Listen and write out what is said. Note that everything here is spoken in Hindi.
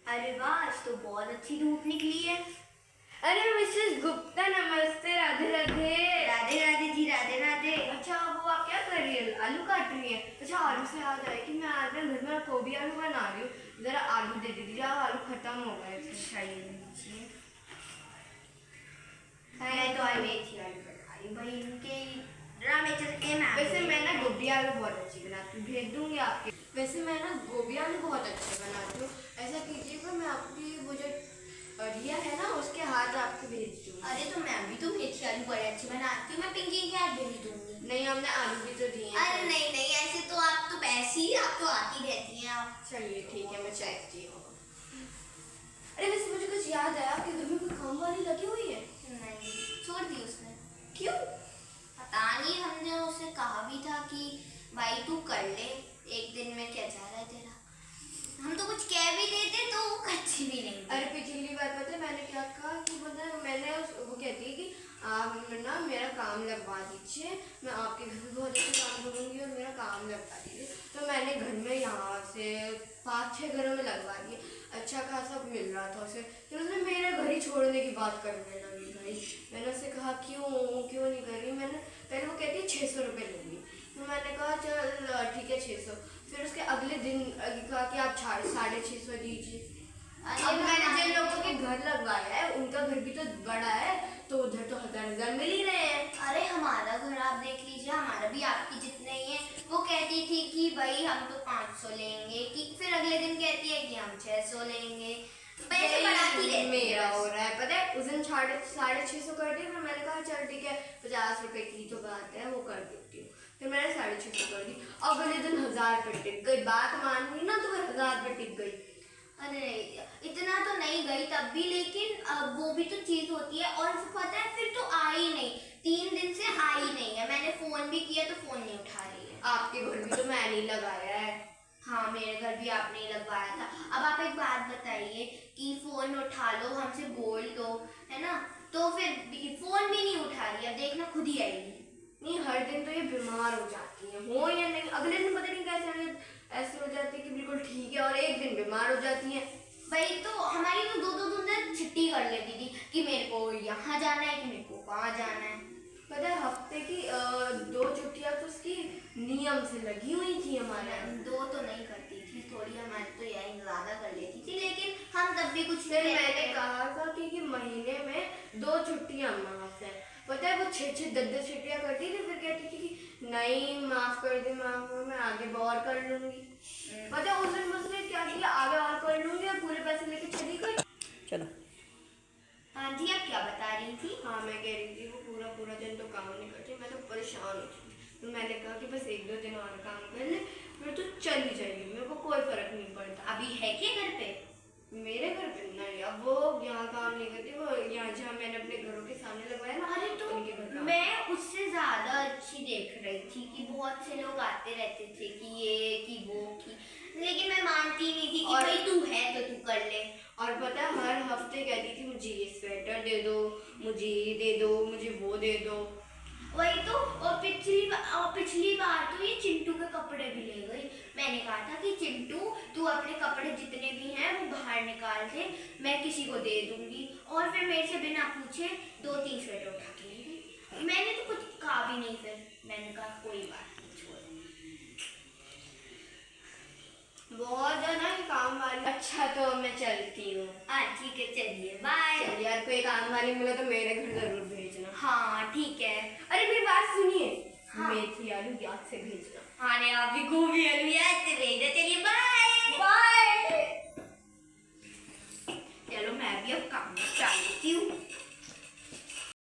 अरे वाह, आज तो बहुत अच्छी धूप निकली है। अरे मिसेस गुप्ता, नमस्ते। राधे राधे। राधे राधे जी, राधे राधे। अच्छा, वो आप क्या कर रही है? आलू काट रही है? अच्छा, आलू से याद आया कि मैं आज ना घर में गोभी आलू बना रही हूँ, जरा आलू दे दीजिए, आलू खत्म हो गए थे। मैं तो आज मेथी आलू बना रही हूँ भाई, इनके ड्रामे चलते हैं। वैसे मैं ना गोभी आलू बहुत अच्छी बनाती हूँ, भेज दूंगी आपके। वैसे मैं ना गोभी आलू बहुत अच्छे बनाती हूँ। ऐसा कीजिएगा, मैं आपकी वो जो रिया है ना, उसके हाथ आपके भेज दूँ। अरे तो मैं भी तो मेथी आलू बड़े अच्छे बनाती हूँ, मैं पिंकी के हाथ भेज दूंगी। नहीं, हमने आलू भी तो दिए हैं। अरे नहीं नहीं, ऐसे तो आप तो ऐसी आप तो आती रहती हैं आप। चलिए ठीक है, मैं चेक हूँ। अरे वैसे मुझे कुछ याद आया, आपके घर में कोई काम वाली लगी हुई है? नहीं, छोड़ दी उसने। क्यों? पता नहीं, हमने उसे कहा भी था कि भाई तू कर ले, एक दिन में क्या जा रहा है तेरा। हम तो कुछ कह भी देते तो वो कच्ची भी नहीं। अरे पिछली बार पता है मैंने क्या कहा कि मतलब वो कहती है कि आप ना मेरा काम लगवा दीजिए, मैं आपके घर में बहुत अच्छा काम करूँगी और मेरा काम लगवा दीजिए। तो मैंने घर में यहाँ से 5-6 घरों में लगवा दिए, अच्छा खासा मिल रहा था उसे। फिर उसने मेरा घर ही छोड़ने की बात करने लगी भाई। मैंने उससे कहा क्यों नहीं कर रही। मैंने पहले वो कहती है 600 रुपये लूँगी, तो मैंने कहा चल ठीक है 600। फिर उसके अगले दिन कहा कि आप 650 दीजिए। अब मैंने जिन लोगों के घर लगवाया है उनका घर भी तो बड़ा है, तो उधर तो 1000 मिल ही रहे हैं। अरे हमारा घर आप देख लीजिए, हमारा भी आपकी जितना ही है। वो कहती थी कि भाई हम तो 500 लेंगे, कि फिर अगले दिन कहती है कि हम 600 लेंगे। पैसे बढ़ाती रहती है। मेरा हो रहा है पता है, उस दिन 650 कर दिया। फिर मैंने कहा चल ठीक है, 50 रुपए की तो बात है, वो कर देती हूँ। फिर मैंने 650 कर दी। अगले दिन 1000 पे टिक गई, बात मान ली ना, तो फिर 1000 पे टिक गई। अरे इतना तो नहीं गई तब भी, लेकिन वो भी तो चीज होती है। और फिर पता है, फिर तो आई नहीं, 3 दिन से आई नहीं है। मैंने फोन भी किया तो फोन नहीं उठा रही है। आपके घर भी तो मैंने ही लगाया है। हाँ, मेरे घर भी आपने ही लगवाया था। अब आप एक बात बताइए कि फोन उठा लो, हमसे बोल लो, है ना। तो फिर फोन भी नहीं उठा रही, अब देखना खुद ही आएगी। नहीं, हर दिन तो ये बीमार हो जाती है, हो या नहीं, अगले दिन पता नहीं कैसे ऐसे हो जाती है कि बिल्कुल ठीक है, और एक दिन बीमार हो जाती है। भाई तो हमारी तो 2-2 दिन छुट्टी कर लेती थी कि मेरे को यहाँ जाना है, कि मेरे को वहाँ जाना है। पता है, हफ्ते की 2 छुट्टियाँ तो उसकी नियम से लगी हुई थी हमारे। 2 तो नहीं करती थी, थोड़ी हमारी तो यही ज़्यादा कर लेती थी, लेकिन हम तब भी कुछ फिर मैंने कहा था कि महीने में 2 छुट्टियाँ माफ है। पता है वो 6-6 10-10 छुट्टियाँ करती थी, फिर कहती थी कि नहीं माफ कर दे, माफ कर, मैं आगे और कर लूंगी। पता है उस दिन मुझसे क्या किया, आगे और कर लूंगी, और पूरे पैसे लेके चली गई। चलो। हाँ जी, आप क्या बता रही थी? हाँ, मैं कह रही थी वो पूरा दिन तो काम नहीं करती, मैं तो परेशान हो थी। तो मैंने कहा कि बस 1-2 दिन और काम कर ले, फिर तो चली जाएगी, मेरे को कोई फर्क नहीं पड़ता। अभी है क्या घर पे? मेरे घर पे नहीं, अब वो यहाँ काम नहीं करती, वो यहाँ जहाँ मैंने अपने घरों के सामने लगवाया ना, अरे तो उनके घर काम। मैं उससे ज्यादा अच्छी देख रही थी कि बहुत से लोग आते रहते थे कि ये कि वो की, लेकिन मैं मानती नहीं थी कि भाई तू है तो तू कर ले। और पता है हर हफ्ते कहती थी मुझे ये स्वेटर दे दो, मुझे ये दे दो, मुझे वो दे दो। वही तो। और पिछली बार तो ये चिंटू के कपड़े भी ले गई। मैंने कहा था कि चिंटू तू अपने कपड़े जितने भी हैं वो बाहर निकाल दे, मैं किसी को दे दूंगी। और फिर मेरे से बिना पूछे 2-3 स्वेटर उठा के ले गई। मैंने तो कुछ कहा भी नहीं, फिर मैंने कहा कोई बात नहीं, छोड़। बहुत ज्यादा काम वाली। अच्छा तो मैं चलती हूँ। हाँ ठीक है, चलिए बाय। यार कोई काम वाली मिला तो मेरे घर जरूर भेजना। हाँ ठीक है। अरे मेरी बात सुनिए। हाँ। मेथी आलू याद से भेजना। हाँ, आप भी गोभी आलू याद से भेजा। चलिए बाय बाय।